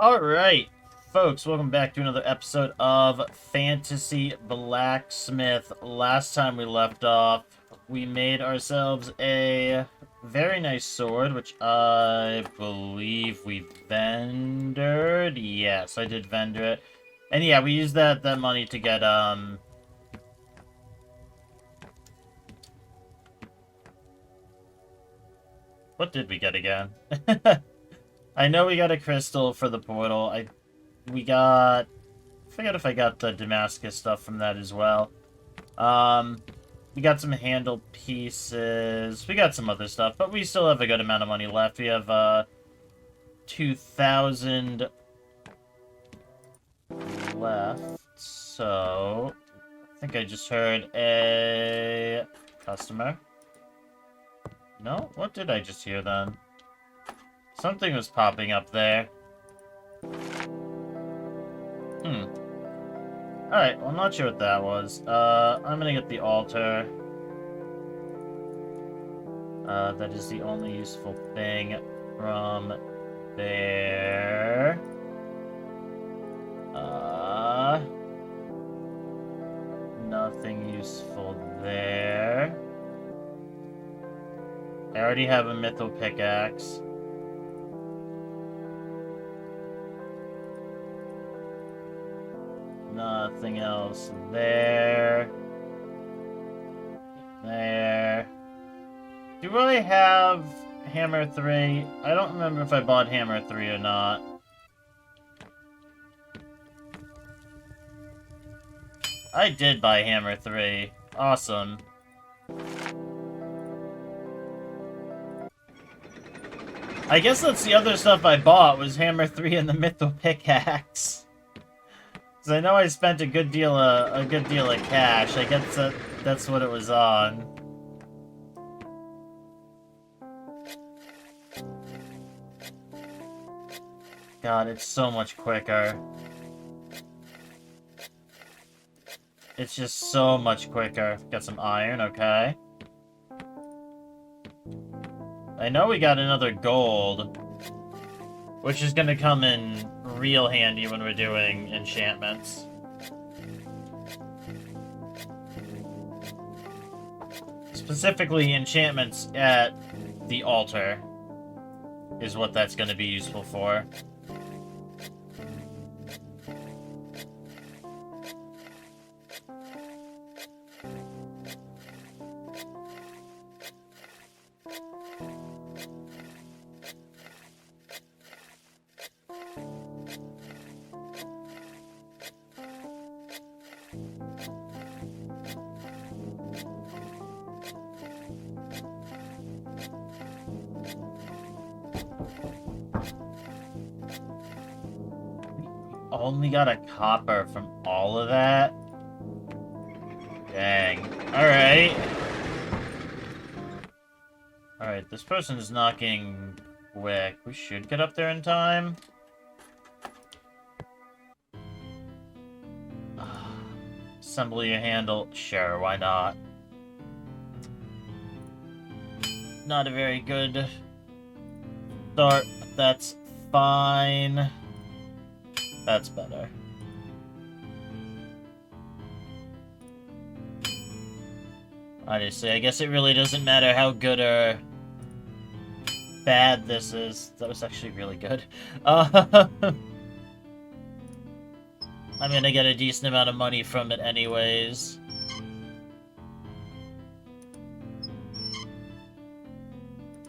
Alright, folks, welcome back to another episode of Fantasy Blacksmith. Last time we left off, we made ourselves a very nice sword, which I believe we vendored. Yes, I did vendor it. And yeah, we used that money to get, what did we get again? I know we got a crystal for the portal. We got... I forget if I got the Damascus stuff from that as well. We got some handle pieces. We got some other stuff, but we still have a good amount of money left. We have, 2,000 left. So, I think I just heard a customer. No? What did I just hear then? Something was popping up there. Alright, well, I'm not sure what that was. I'm gonna get the altar. That is the only useful thing from there. Nothing useful there. I already have a mythical pickaxe. Nothing else there. There. Do I have Hammer 3? I don't remember if I bought Hammer 3 or not. I did buy Hammer 3. Awesome. I guess that's the other stuff I bought, was Hammer 3 and the mythical pickaxe. Because I know I spent a good deal of cash. I guess that's what it was on. God, it's so much quicker. It's just so much quicker. Got some iron, okay. I know we got another gold, which is gonna come in real handy when we're doing enchantments. Specifically, enchantments at the altar is what that's gonna be useful for. Only got a copper from all of that? Dang. Alright. Alright, this person is knocking quick. We should get up there in time. Assemble your handle. Sure, why not? Not a very good start, but that's fine. That's better. Honestly, I guess it really doesn't matter how good or bad this is. That was actually really good. I'm gonna get a decent amount of money from it anyways.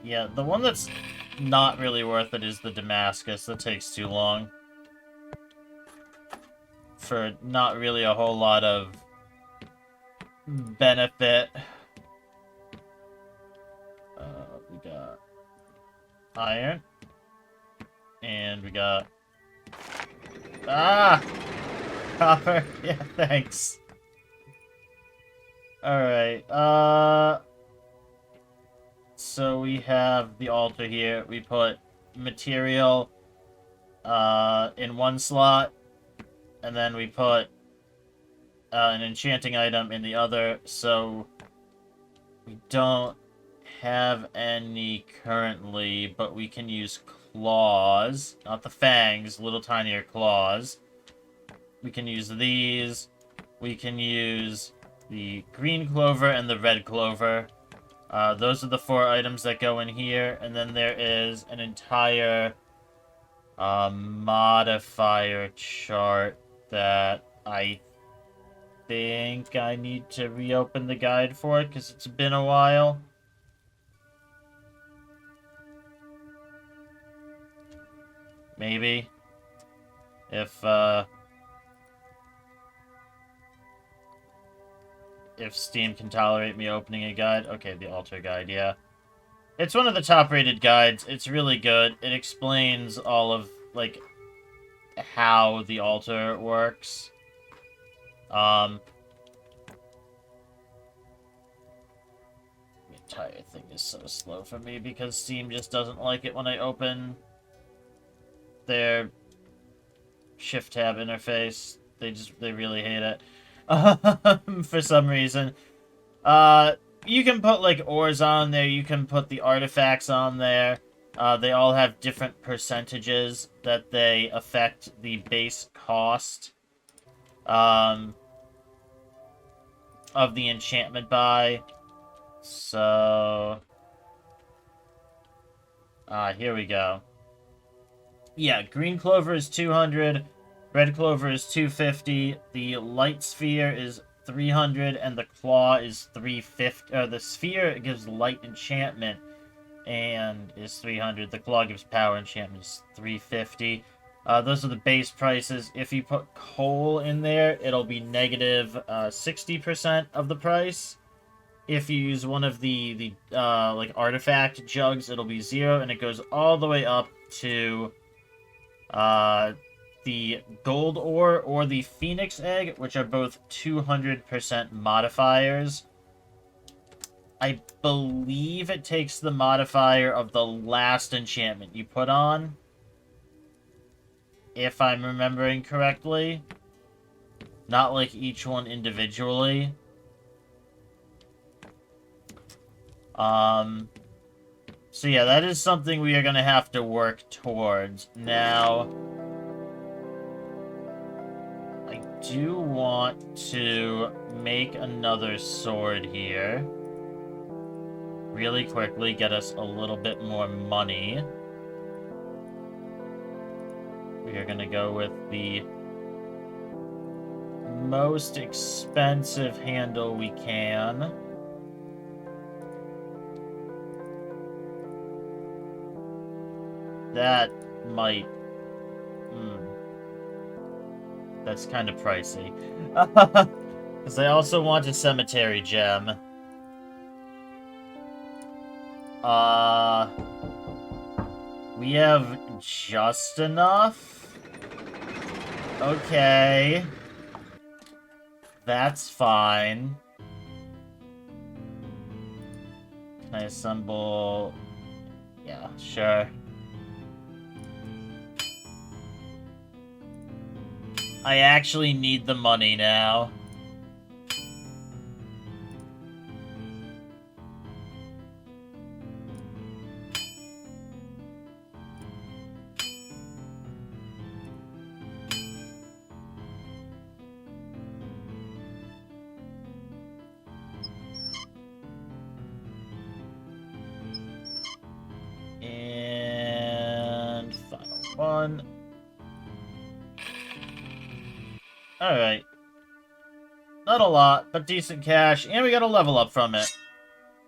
Yeah, the one that's not really worth it is the Damascus. That takes too long. For not really a whole lot of benefit. We got iron. And we got... Ah! Copper. Yeah, thanks. Alright, so we have the altar here. We put material, in one slot. And then we put an enchanting item in the other, so we don't have any currently, but we can use claws. Not the fangs, little tinier claws. We can use these. We can use the green clover and the red clover. Those are the 4 items that go in here. And then there is an entire modifier chart that I think I need to reopen the guide for it because it's been a while. Maybe. If Steam can tolerate me opening a guide. Okay, the altar guide, yeah. It's one of the top-rated guides. It's really good. It explains all of, like, how the altar works. The entire thing is so slow for me because Steam just doesn't like it when I open their shift tab interface. They really hate it. For some reason. You can put, like, ores on there. You can put the artifacts on there. They all have different percentages that they affect the base cost of the enchantment by. So... here we go. Yeah, green clover is 200, red clover is 250, the light sphere is 300, and the claw is 350. The sphere gives light enchantment and is 300. The claw gives power enchantment is 350. Those are the base prices. If you put coal in there, it'll be negative 60% of the price. If you use one of the like artifact jugs, it'll be 0, and it goes all the way up to the gold ore or the phoenix egg, which are both 200% modifiers. I believe it takes the modifier of the last enchantment you put on, if I'm remembering correctly. Not like each one individually. So yeah, that is something we are going to have to work towards. Now, I do want to make another sword here. Really quickly, get us a little bit more money. We are going to go with the most expensive handle we can. That might... That's kind of pricey. Because I also want a cemetery gem. We have just enough? Okay. That's fine. Can I assemble... Yeah, sure. I actually need the money now. And final one. Alright. Not a lot, but decent cash, and we got a level up from it.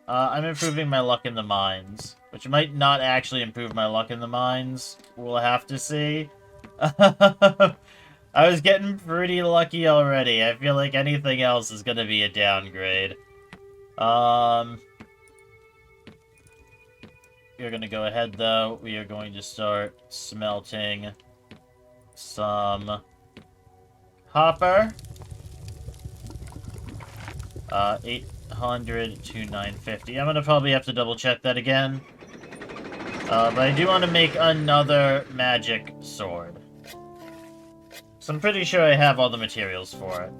I'm improving my luck in the mines, which might not actually improve my luck in the mines. We'll have to see. I was getting pretty lucky already. I feel like anything else is gonna be a downgrade. We're gonna go ahead, though. We are going to start smelting some copper. 800 to 950. I'm gonna probably have to double check that again. But I do want to make another magic sword. So I'm pretty sure I have all the materials for it.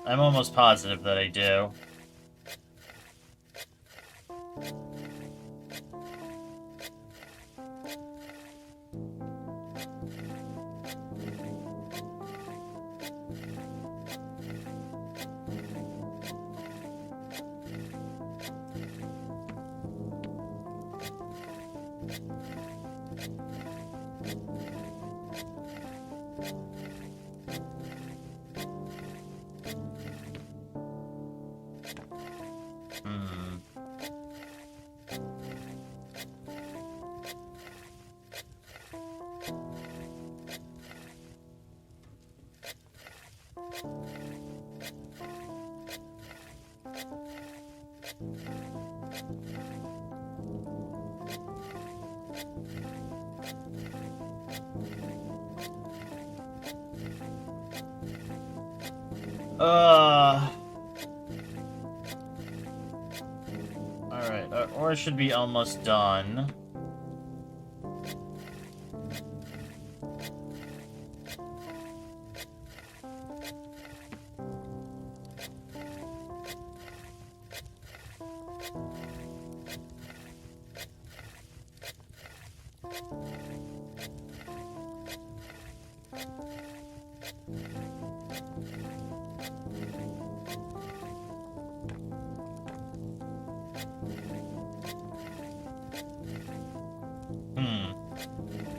I'm almost positive that I do. Hmm. Alright, our ore should be almost done.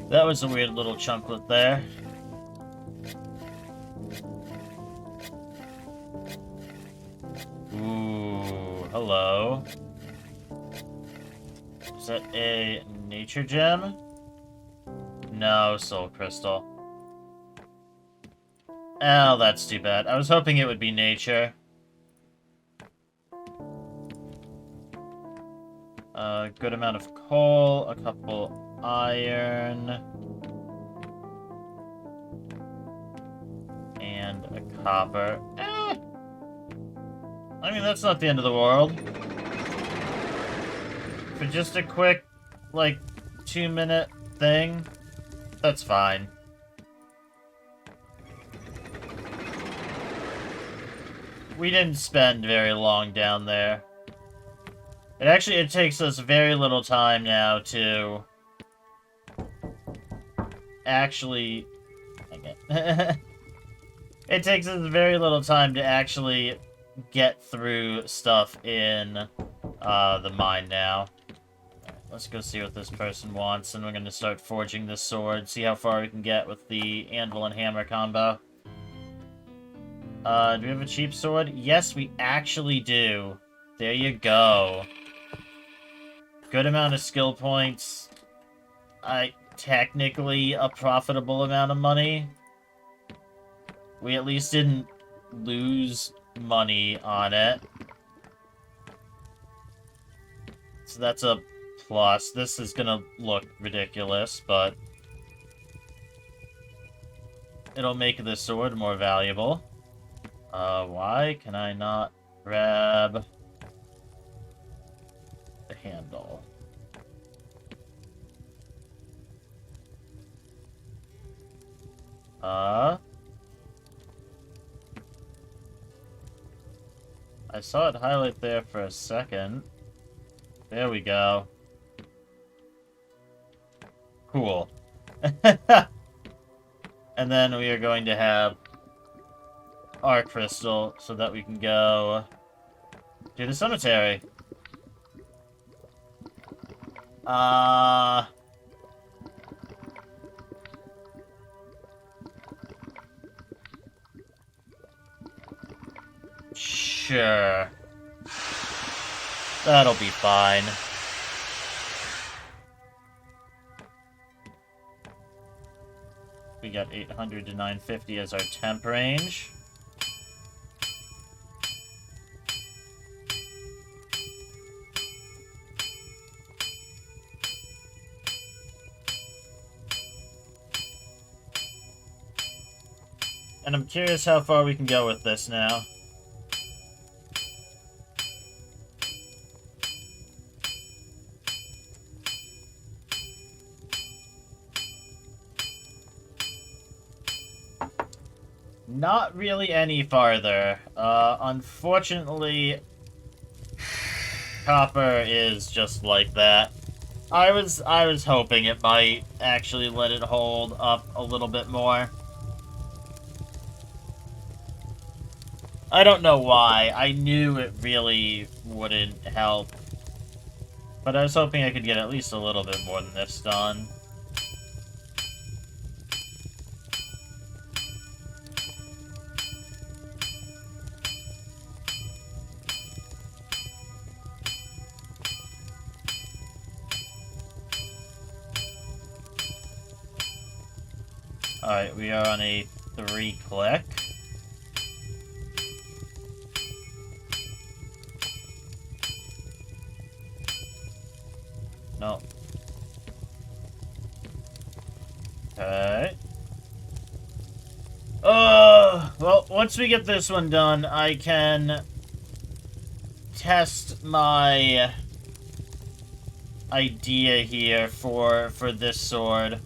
That was a weird little chunklet there. Ooh, hello. Is that a nature gem? No, soul crystal. Oh, that's too bad. I was hoping it would be nature. A good amount of coal, a couple iron, and a copper. I mean, that's not the end of the world. For just a quick, like, 2-minute thing, that's fine. We didn't spend very long down there. It takes us very little time now to actually... It takes us very little time to actually get through stuff in the mine now. Let's go see what this person wants, and we're going to start forging this sword, see how far we can get with the anvil and hammer combo. Do we have a cheap sword? Yes, we actually do. There you go. Good amount of skill points. Technically a profitable amount of money. We at least didn't lose money on it. So that's a plus. This is gonna look ridiculous, but it'll make the sword more valuable. Why can I not grab the handle? I saw it highlight there for a second. There we go. Cool. And then we are going to have our crystal so that we can go to the cemetery. Sure. That'll be fine. We got 800 to 950 as our temp range. And I'm curious how far we can go with this now. Not really any farther. Unfortunately, copper is just like that. I was hoping it might actually let it hold up a little bit more. I don't know why. I knew it really wouldn't help. But I was hoping I could get at least a little bit more than this done. Alright, we are on a 3-click. No. Okay. Well, once we get this one done, I can test my idea here for this sword.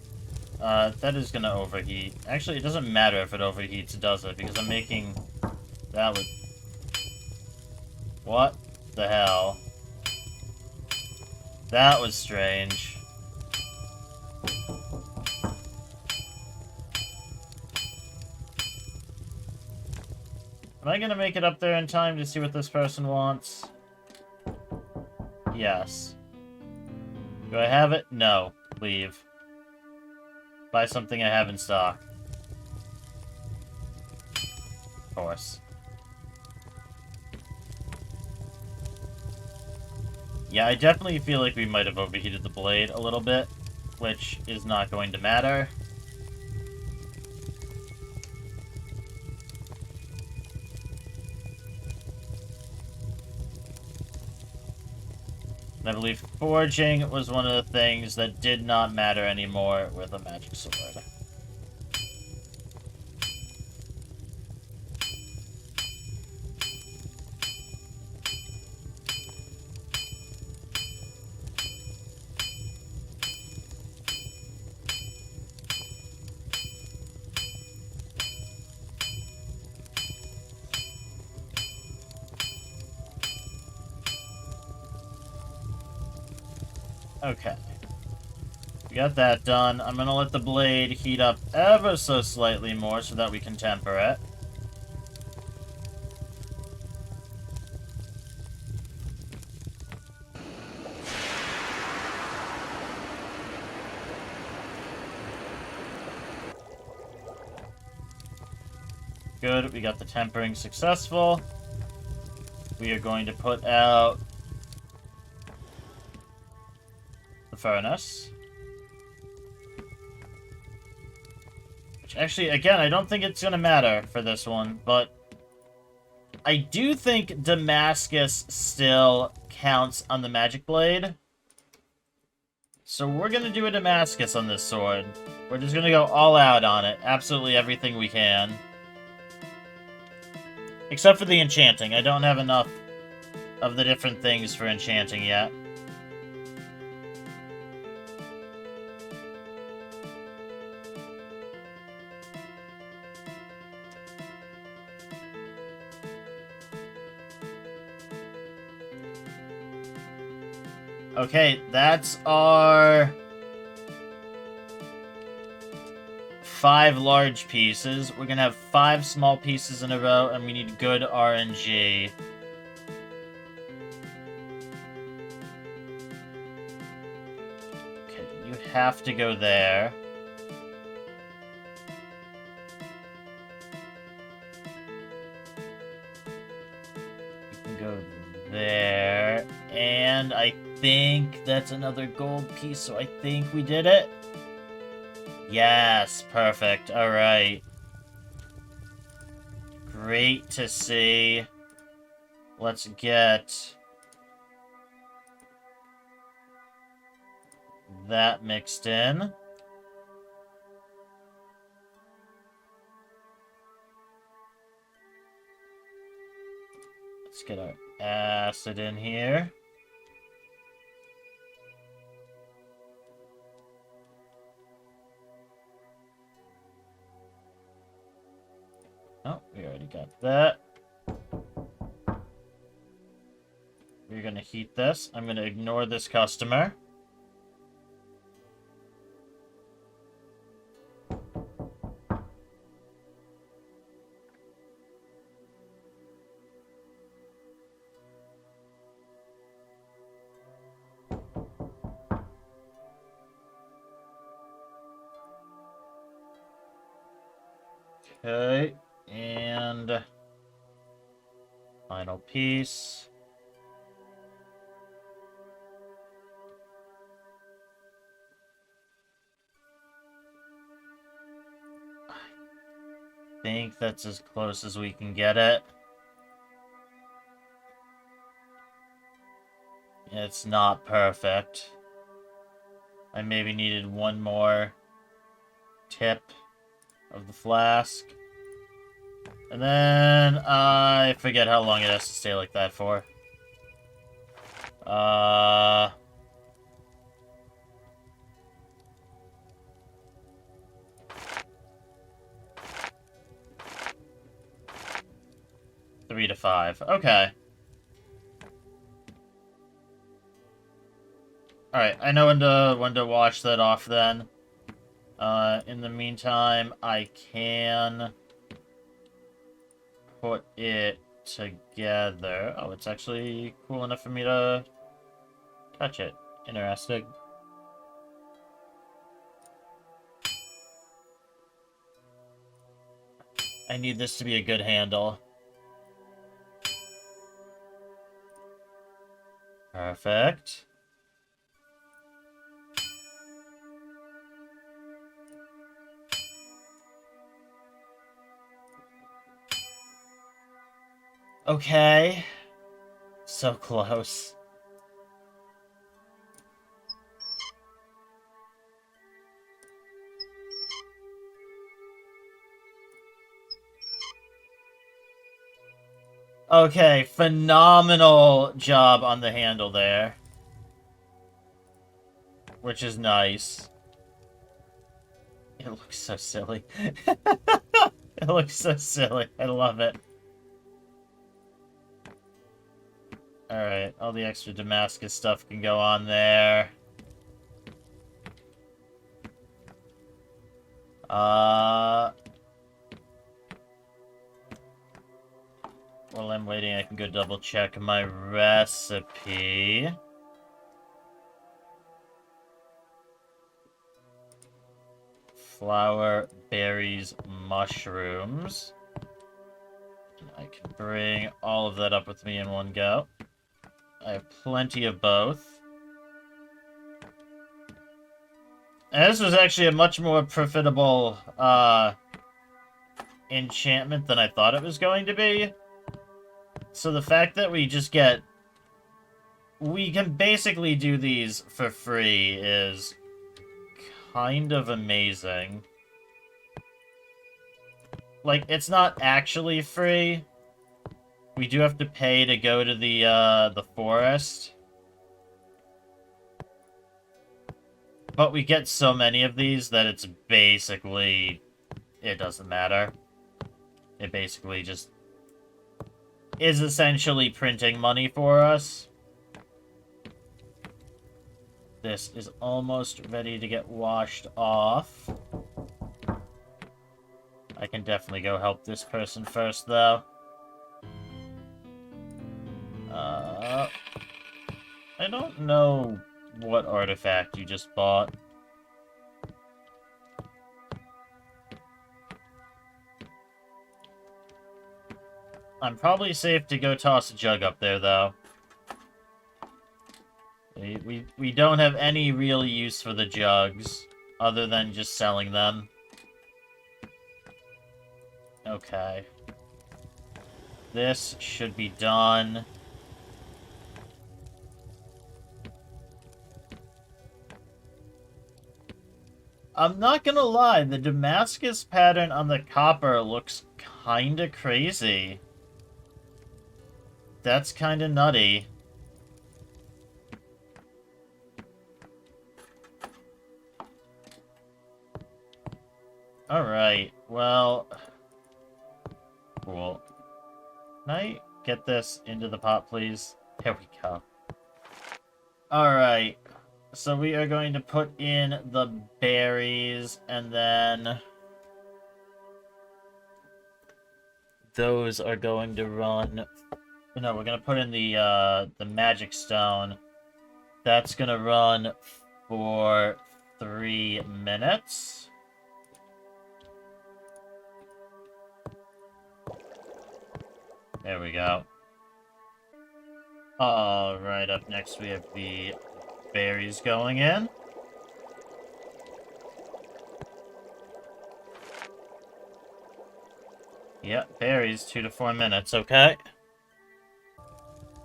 That is gonna overheat. Actually, it doesn't matter if it overheats, does it? Because I'm making that with... What the hell? That was strange. Am I gonna make it up there in time to see what this person wants? Yes. Do I have it? No. Leave. Buy something I have in stock. Of course. Yeah, I definitely feel like we might have overheated the blade a little bit, which is not going to matter. And I believe forging was one of the things that did not matter anymore with a magic sword. Okay. We got that done. I'm gonna let the blade heat up ever so slightly more so that we can temper it. Good, we got the tempering successful. We are going to put out the furnace. Which actually, again, I don't think it's going to matter for this one, but I do think Damascus still counts on the magic blade. So we're going to do a Damascus on this sword. We're just going to go all out on it. Absolutely everything we can. Except for the enchanting. I don't have enough of the different things for enchanting yet. Okay, that's our 5 large pieces. We're gonna have 5 small pieces in a row, and we need good RNG. Okay, you have to go there. You can go there. And I think that's another gold piece, so I think we did it. Yes, perfect. Alright. Great to see. Let's get that mixed in. Let's get our acid in here. Oh, we already got that. We're going to heat this. I'm going to ignore this customer. Okay, and final piece. I think that's as close as we can get it. It's not perfect. I maybe needed one more tip of the flask. And then I forget how long it has to stay like that for. 3 to 5. Okay. Alright, I know when to wash that off then. In the meantime, I can put it together. Oh, it's actually cool enough for me to touch it. Interesting. I need this to be a good handle. Perfect. Okay. So close. Okay, phenomenal job on the handle there. Which is nice. It looks so silly. It looks so silly. I love it. Alright, all the extra Damascus stuff can go on there. While I'm waiting, I can go double check my recipe. Flour, berries, mushrooms. And I can bring all of that up with me in one go. I have plenty of both. And this was actually a much more profitable enchantment than I thought it was going to be. So the fact that we just get... We can basically do these for free is kind of amazing. Like, it's not actually free. We do have to pay to go to the forest. But we get so many of these that it's basically... It doesn't matter. It basically just is essentially printing money for us. This is almost ready to get washed off. I can definitely go help this person first, though. I don't know what artifact you just bought. I'm probably safe to go toss a jug up there, though. We don't have any real use for the jugs, other than just selling them. Okay. This should be done. I'm not gonna lie, the Damascus pattern on the copper looks kinda crazy. That's kinda nutty. Alright, well... Cool. Can I get this into the pot, please? There we go. Alright. So we are going to put in the berries, and then... Those are going to run... No, we're going to put in the magic stone. That's going to run for 3 minutes. There we go. Alright, up next we have the berries going in. Yep, berries, 2 to 4 minutes, okay.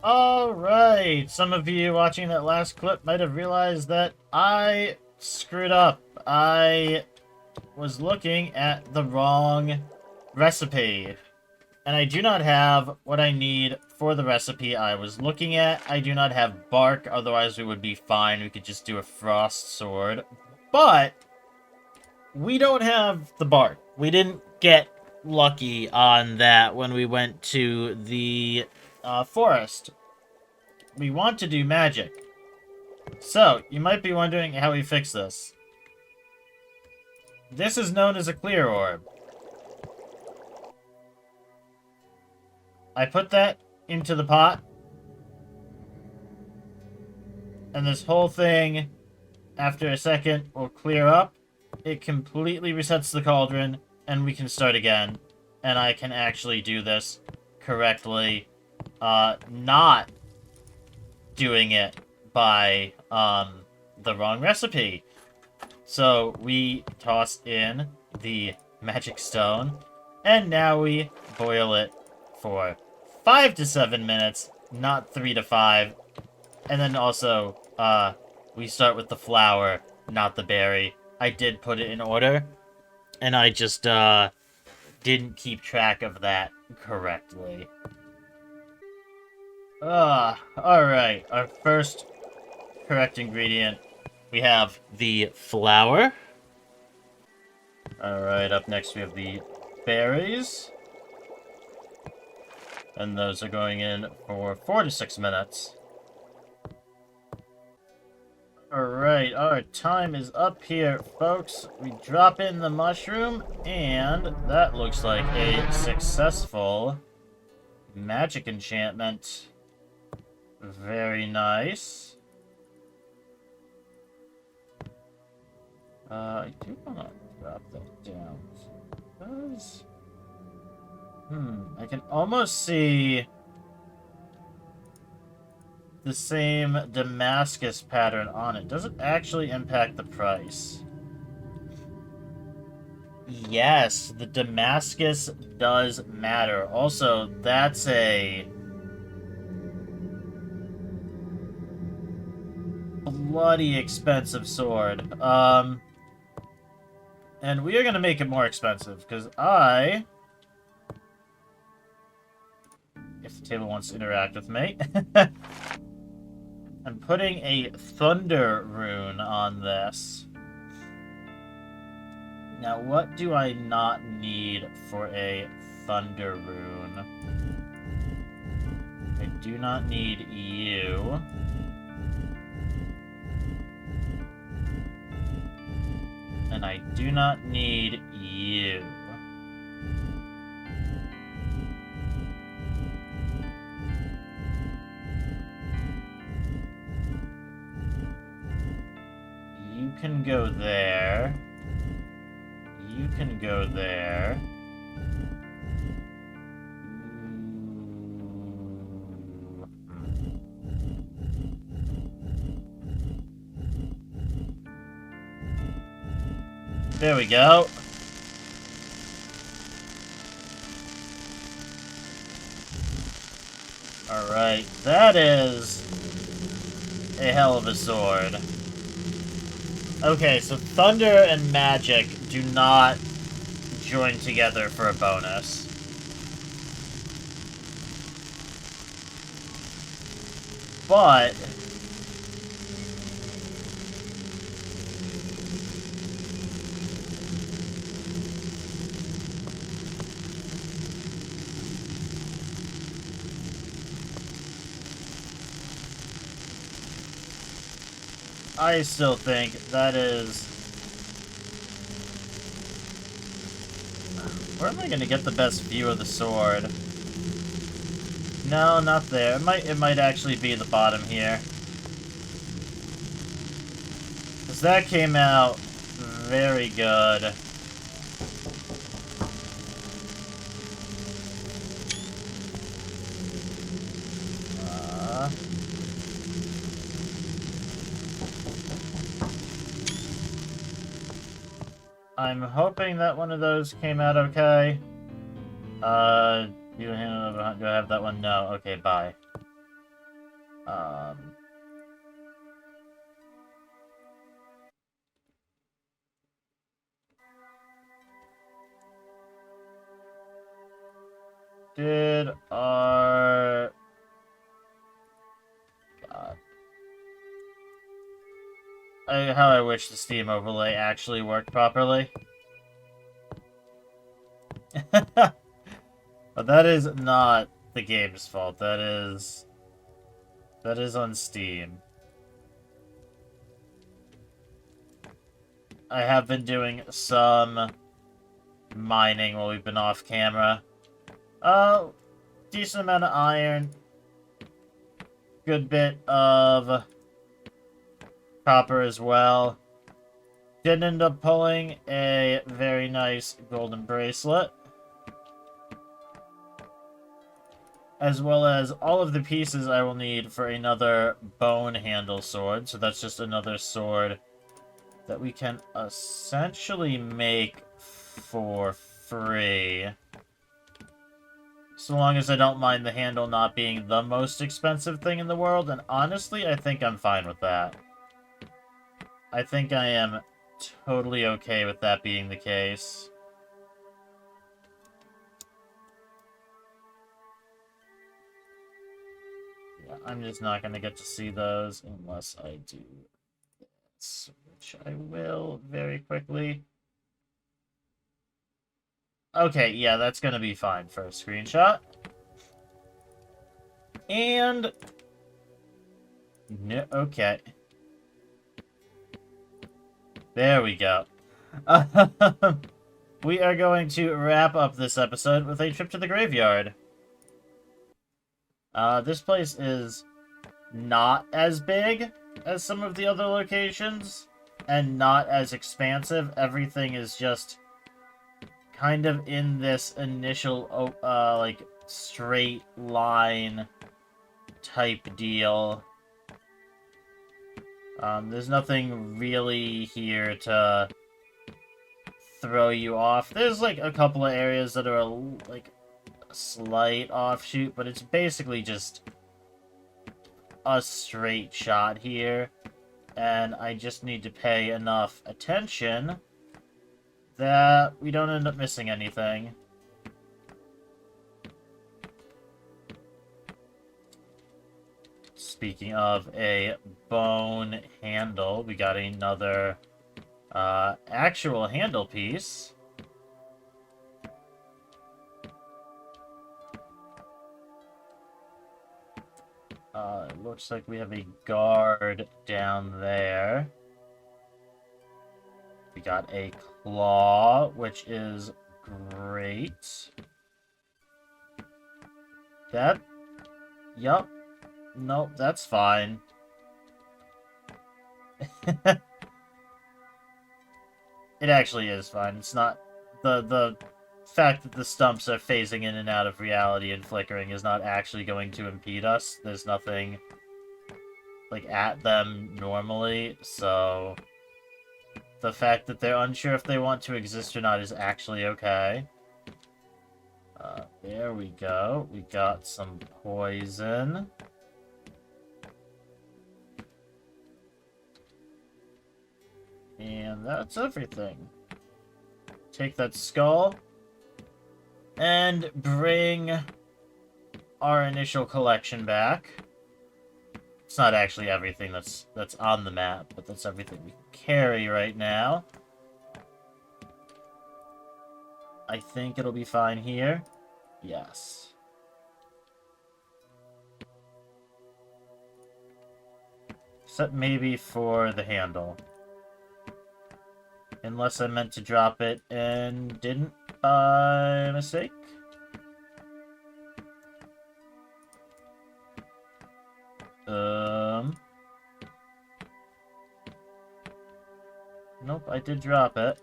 Alright, some of you watching that last clip might have realized that I screwed up. I was looking at the wrong recipe. And I do not have what I need for the recipe I was looking at. I do not have bark, otherwise we would be fine. We could just do a frost sword. But we don't have the bark. We didn't get lucky on that when we went to the forest. We want to do magic. So, you might be wondering how we fix this. This is known as a clear orb. I put that into the pot. And this whole thing, after a second, will clear up. It completely resets the cauldron, and we can start again. And I can actually do this correctly. Not doing it by, the wrong recipe. So, we toss in the magic stone, and now we boil it for 5 to 7 minutes, not 3 to 5. And then also, we start with the flower, not the berry. I did put it in order, and I just, didn't keep track of that correctly. Alright. Our first correct ingredient, we have the flour. Alright, up next we have the berries. And those are going in for 4 to 6 minutes. Alright, our time is up here, folks. We drop in the mushroom, and that looks like a successful magic enchantment. Very nice. I do want to drop that down. Because... I can almost see the same Damascus pattern on it. Does it actually impact the price? Yes, the Damascus does matter. Also, that's a bloody expensive sword. And we are going to make it more expensive, because if the table wants to interact with me, I'm putting a thunder rune on this. Now, what do I not need for a thunder rune? I do not need you. And I do not need you. You can go there. You can go there. There we go. Alright, that is a hell of a sword. Okay, so thunder and magic do not join together for a bonus. But I still think that is... Where am I gonna get the best view of the sword? No, not there. It might actually be the bottom here. Because that came out very good. I'm hoping that one of those came out okay. You handle over. Do I have that one? No. Okay, bye. Um. Did our... God. How I wish the Steam overlay actually worked properly. But that is not the game's fault. That is on Steam. I have been doing some mining while we've been off camera. Decent amount of iron. Good bit of copper as well. Did end up pulling a very nice golden bracelet. As well as all of the pieces I will need for another bone handle sword. So that's just another sword that we can essentially make for free. So long as I don't mind the handle not being the most expensive thing in the world. And honestly, I think I'm fine with that. I think I am totally okay with that being the case. Yeah, I'm just not going to get to see those unless I do this, which I will very quickly. Okay, yeah, that's going to be fine for a screenshot. And... no, okay. There we go. We are going to wrap up this episode with a trip to the graveyard. This place is not as big as some of the other locations, and not as expansive. Everything is just kind of in this initial, like, straight line type deal. There's nothing really here to throw you off. There's, like, a couple of areas that are, like, a slight offshoot, but it's basically just a straight shot here. And I just need to pay enough attention that we don't end up missing anything. Speaking of a bone handle, we got another actual handle piece. It looks like we have a guard down there. We got a claw, which is great. That... yup. Nope, that's fine. It actually is fine. It's not... The fact that the stumps are phasing in and out of reality and flickering is not actually going to impede us. There's nothing, like, at them normally, so... the fact that they're unsure if they want to exist or not is actually okay. There we go. We got some poison. And that's everything. Take that skull. And bring our initial collection back. It's not actually everything that's on the map, but that's everything we can carry right now. I think it'll be fine here. Yes. Except maybe for the handle. Unless I meant to drop it and didn't by mistake. Nope, I did drop it.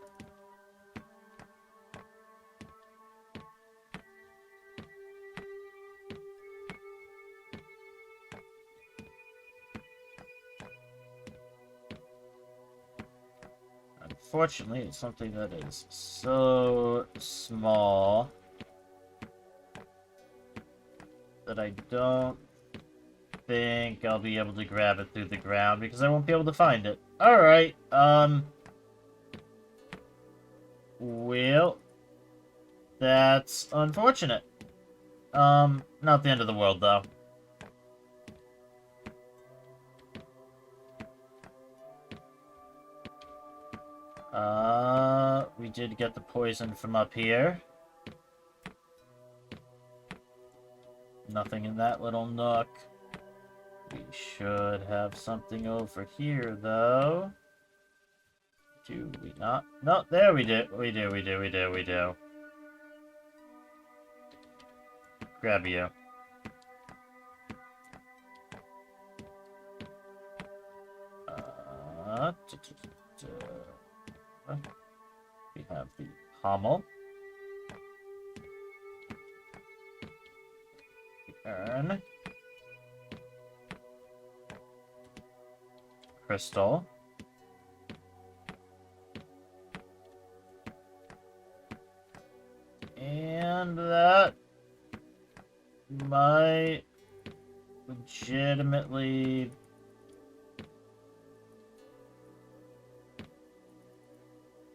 unfortunately, it's something that is so small that I don't think I'll be able to grab it through the ground because I won't be able to find it. Alright, well, that's unfortunate. Not the end of the world, though. We did get the poison from up here. Nothing in that little nook. We should have something over here, though. Do we not? No, there we do. We do. Grab you. We have the pommel. The urn. Crystal. And that might legitimately...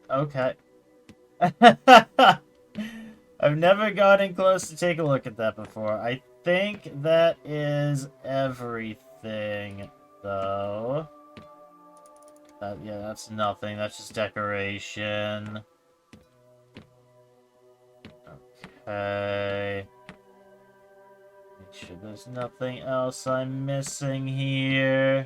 Okay. I've never gotten close to take a look at that before. I think that is everything, though. Yeah, that's nothing. That's just decoration. Okay. Make sure there's nothing else I'm missing here.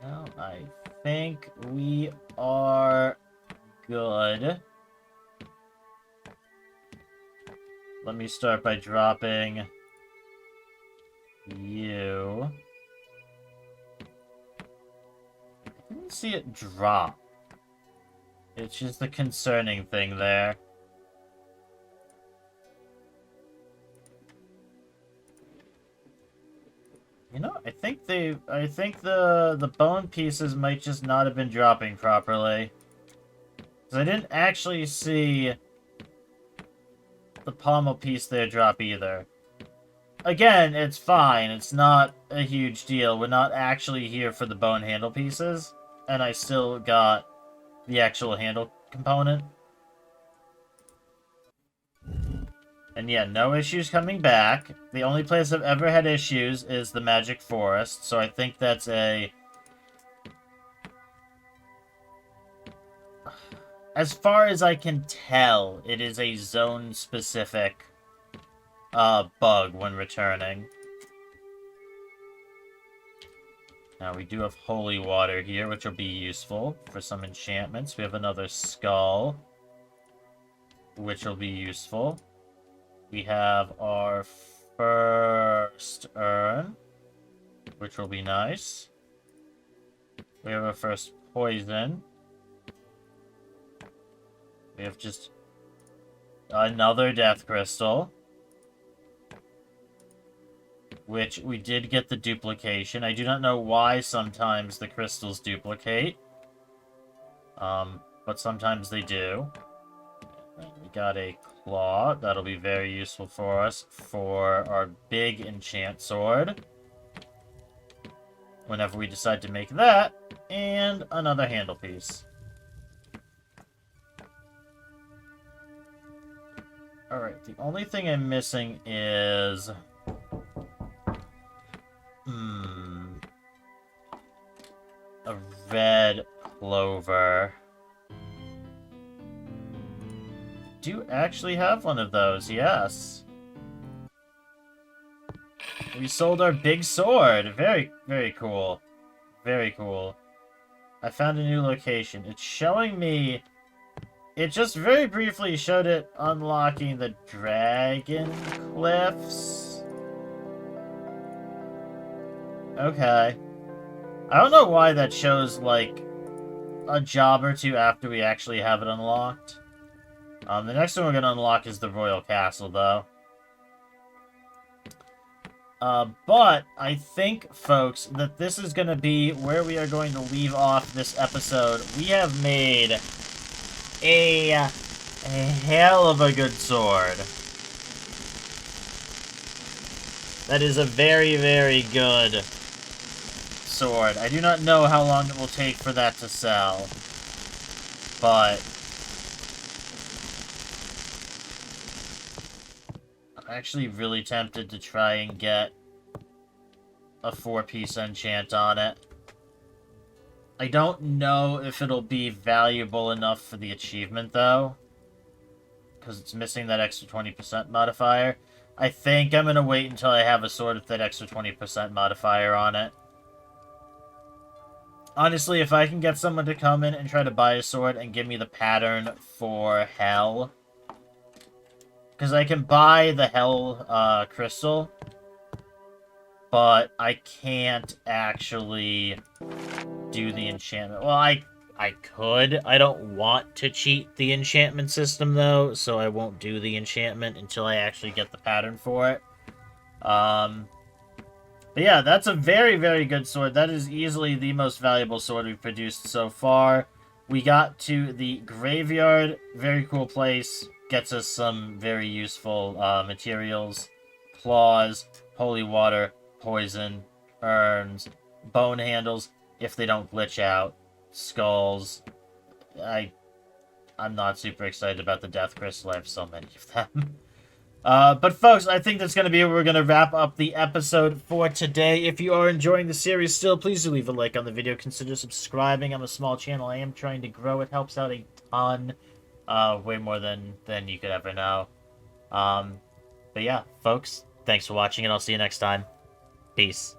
No, I think we are good. Let me start by dropping you. I didn't see it drop. It's just the concerning thing there. You know, I think the bone pieces might just not have been dropping properly. Because I didn't actually see the pommel piece there drop either. Again, it's fine. It's not a huge deal. We're not actually here for the bone handle pieces. And I still got the actual handle component. And yeah, no issues coming back. The only place I've ever had issues is the Magic Forest, so I think that's a... As far as I can tell, it is a zone-specific bug when returning. Now, we do have holy water here, which will be useful for some enchantments. We have another skull, which will be useful. We have our first urn, which will be nice. We have our first poison. We have just another death crystal, which we did get the duplication. I do not know why sometimes the crystals duplicate, but sometimes they do. And we got a claw. That'll be very useful for us for our big enchant sword, whenever we decide to make that, and another handle piece. Alright, the only thing I'm missing is... a red clover. Do actually have one of those, yes. We sold our big sword. Very, very cool. Very cool. I found a new location. It's showing me... It just very briefly showed it unlocking the Dragon Cliffs. Okay. I don't know why that shows, like, a job or two after we actually have it unlocked. The next one we're going to unlock is the Royal Castle, though. But I think, folks, that this is going to be where we are going to leave off this episode. We have made a hell of a good sword. That is a very, very good sword. I do not know how long it will take for that to sell, but I'm actually really tempted to try and get a 4-piece enchant on it. I don't know if it'll be valuable enough for the achievement, though, because it's missing that extra 20% modifier. I think I'm going to wait until I have a sword with that extra 20% modifier on it. Honestly, if I can get someone to come in and try to buy a sword and give me the pattern for Hell, because I can buy the Hell crystal, but I can't actually do the enchantment. Well, I could. I don't want to cheat the enchantment system, though, so I won't do the enchantment until I actually get the pattern for it. But yeah, that's a very, very good sword. That is easily the most valuable sword we've produced so far. We got to the graveyard. Very cool place. Gets us some very useful materials. Claws, holy water, poison, urns, bone handles, if they don't glitch out, skulls. I'm not super excited about the death crystal. I have so many of them. But folks, I think that's going to be where we're going to wrap up the episode for today. If you are enjoying the series still, please do leave a like on the video. Consider subscribing. I'm a small channel. I am trying to grow. It helps out a ton. Way more than you could ever know. But yeah, folks, thanks for watching, and I'll see you next time. Peace.